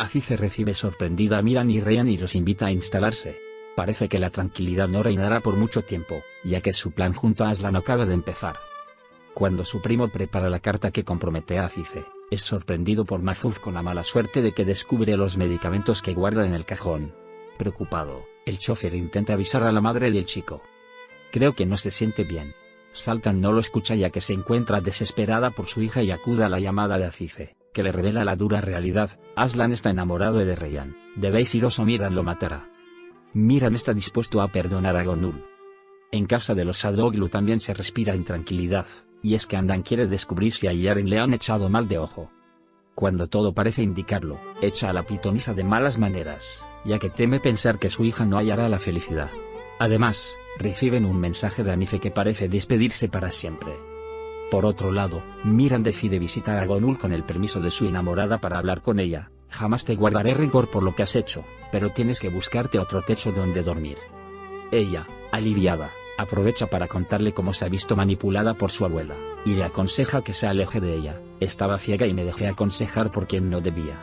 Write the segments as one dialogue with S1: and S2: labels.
S1: Azize recibe sorprendida a Miran y Ryan y los invita a instalarse. Parece que la tranquilidad no reinará por mucho tiempo, ya que su plan junto a Aslan acaba de empezar. Cuando su primo prepara la carta que compromete a Azize, es sorprendido por Mahfouz con la mala suerte de que descubre los medicamentos que guarda en el cajón. Preocupado, el chofer intenta avisar a la madre del chico. Creo que no se siente bien. Sultan no lo escucha ya que se encuentra desesperada por su hija y acude a la llamada de Azize, que le revela la dura realidad: Aslan está enamorado de Ryan, debéis iros o Miran lo matará. Miran está dispuesto a perdonar a Gonul. En casa de los Sadoglu también se respira intranquilidad, y es que Andan quiere descubrir si a Yaren le han echado mal de ojo. Cuando todo parece indicarlo, echa a la pitonisa de malas maneras, ya que teme pensar que su hija no hallará la felicidad. Además, reciben un mensaje de Anife que parece despedirse para siempre. Por otro lado, Miran decide visitar a Gonul con el permiso de su enamorada para hablar con ella. Jamás te guardaré rencor por lo que has hecho, pero tienes que buscarte otro techo donde dormir. Ella, aliviada, aprovecha para contarle cómo se ha visto manipulada por su abuela, y le aconseja que se aleje de ella. Estaba ciega y me dejé aconsejar por quien no debía.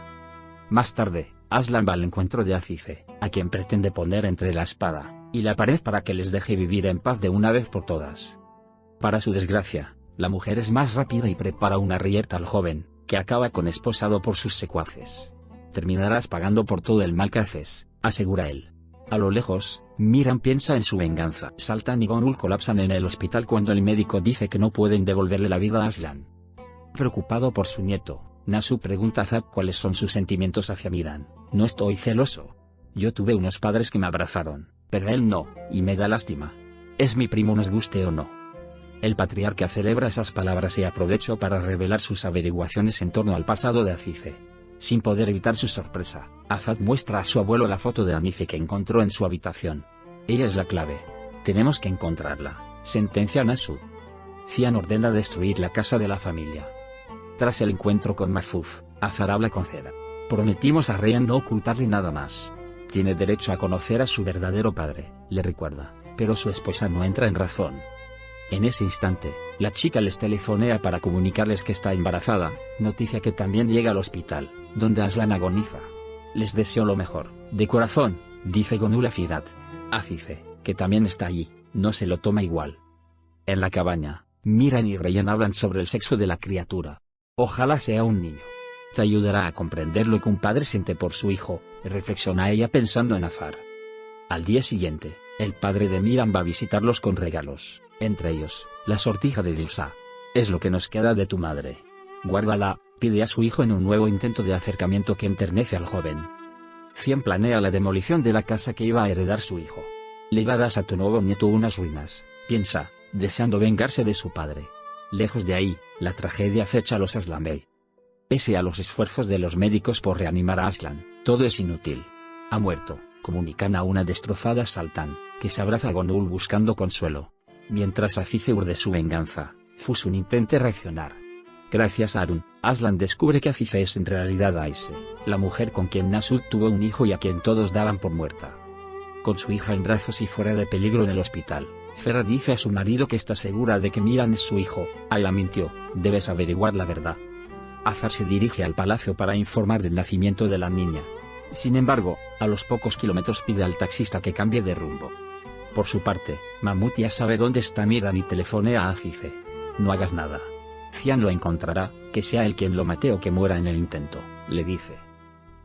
S1: Más tarde, Aslan va al encuentro de Azize, a quien pretende poner entre la espada y la pared para que les deje vivir en paz de una vez por todas. Para su desgracia, la mujer es más rápida y prepara una reyerta al joven, que acaba con esposado por sus secuaces. Terminarás pagando por todo el mal que haces, asegura él. A lo lejos, Miran piensa en su venganza. Sultan y Gonul colapsan en el hospital cuando el médico dice que no pueden devolverle la vida a Aslan. Preocupado por su nieto, Nasu pregunta a Zad cuáles son sus sentimientos hacia Miran. No estoy celoso. Yo tuve unos padres que me abrazaron, pero él no, y me da lástima. Es mi primo nos guste o no. El patriarca celebra esas palabras y aprovechó para revelar sus averiguaciones en torno al pasado de Azize. Sin poder evitar su sorpresa, Azad muestra a su abuelo la foto de Anife que encontró en su habitación. Ella es la clave. Tenemos que encontrarla, sentencia Nasu. Cian ordena destruir la casa de la familia. Tras el encuentro con Mahfouz, Azar habla con Zera. Prometimos a Ryan no ocultarle nada más. Tiene derecho a conocer a su verdadero padre, le recuerda, pero su esposa no entra en razón. En ese instante, la chica les telefonea para comunicarles que está embarazada, noticia que también llega al hospital, donde Aslan agoniza. Les deseo lo mejor, de corazón, dice Gonul a Firat. Azize, que también está allí, no se lo toma igual. En la cabaña, Miran y Ryan hablan sobre el sexo de la criatura. Ojalá sea un niño. Te ayudará a comprender lo que un padre siente por su hijo, reflexiona ella pensando en Azar. Al día siguiente, el padre de Miran va a visitarlos con regalos, entre ellos, la sortija de Dilsa. Es lo que nos queda de tu madre. Guárdala, pide a su hijo en un nuevo intento de acercamiento que enternece al joven. Cian planea la demolición de la casa que iba a heredar su hijo. Le darás a tu nuevo nieto unas ruinas, piensa, deseando vengarse de su padre. Lejos de ahí, la tragedia acecha a los Aslan Bey. Pese a los esfuerzos de los médicos por reanimar a Aslan, todo es inútil. Ha muerto, comunican a una destrozada Sultan, que se abraza a Gonul buscando consuelo. Mientras Azize urde su venganza, Fusun intenta reaccionar. Gracias a Arun, Aslan descubre que Azize es en realidad Aise, la mujer con quien Nasud tuvo un hijo y a quien todos daban por muerta. Con su hija en brazos y fuera de peligro en el hospital, Zera dice a su marido que está segura de que Miran es su hijo. Ayla mintió, debes averiguar la verdad. Azar se dirige al palacio para informar del nacimiento de la niña. Sin embargo, a los pocos kilómetros pide al taxista que cambie de rumbo. Por su parte, Mahmud ya sabe dónde está Miran y telefonea a Azize. No hagas nada. Cian lo encontrará, que sea él quien lo mate o que muera en el intento, le dice.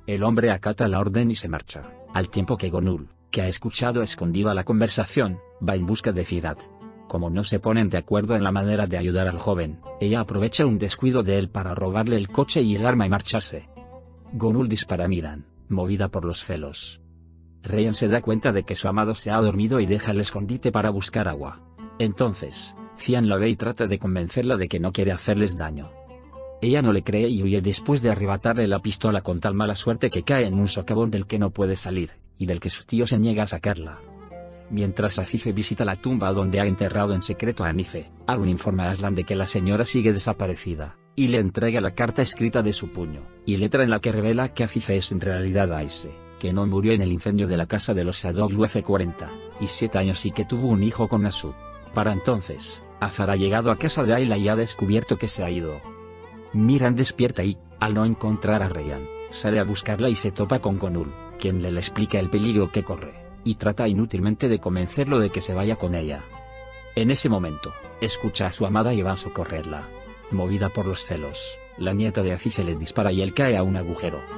S1: El hombre acata la orden y se marcha, al tiempo que Gonul, que ha escuchado escondida la conversación, va en busca de Firat. Como no se ponen de acuerdo en la manera de ayudar al joven, ella aprovecha un descuido de él para robarle el coche y el arma y marcharse. Gonul dispara a Miran, movida por los celos. Ryan se da cuenta de que su amado se ha dormido y deja el escondite para buscar agua. Entonces, Cian la ve y trata de convencerla de que no quiere hacerles daño. Ella no le cree y huye después de arrebatarle la pistola con tal mala suerte que cae en un socavón del que no puede salir, y del que su tío se niega a sacarla. Mientras Azize visita la tumba donde ha enterrado en secreto a Anife, Arun informa a Aslan de que la señora sigue desaparecida, y le entrega la carta escrita de su puño, y letra en la que revela que Azize es en realidad Aise, que no murió en el incendio de la casa de los Sadoglu hace 47 años y que tuvo un hijo con Nasud. Para entonces, Azar ha llegado a casa de Ayla y ha descubierto que se ha ido. Miran despierta y, al no encontrar a Ryan, Sale a buscarla y se topa con Gonul, quien le explica el peligro que corre, y trata inútilmente de convencerlo de que se vaya con ella. En ese momento, escucha a su amada y va a socorrerla. Movida por los celos, la nieta de Aziz le dispara y él cae a un agujero.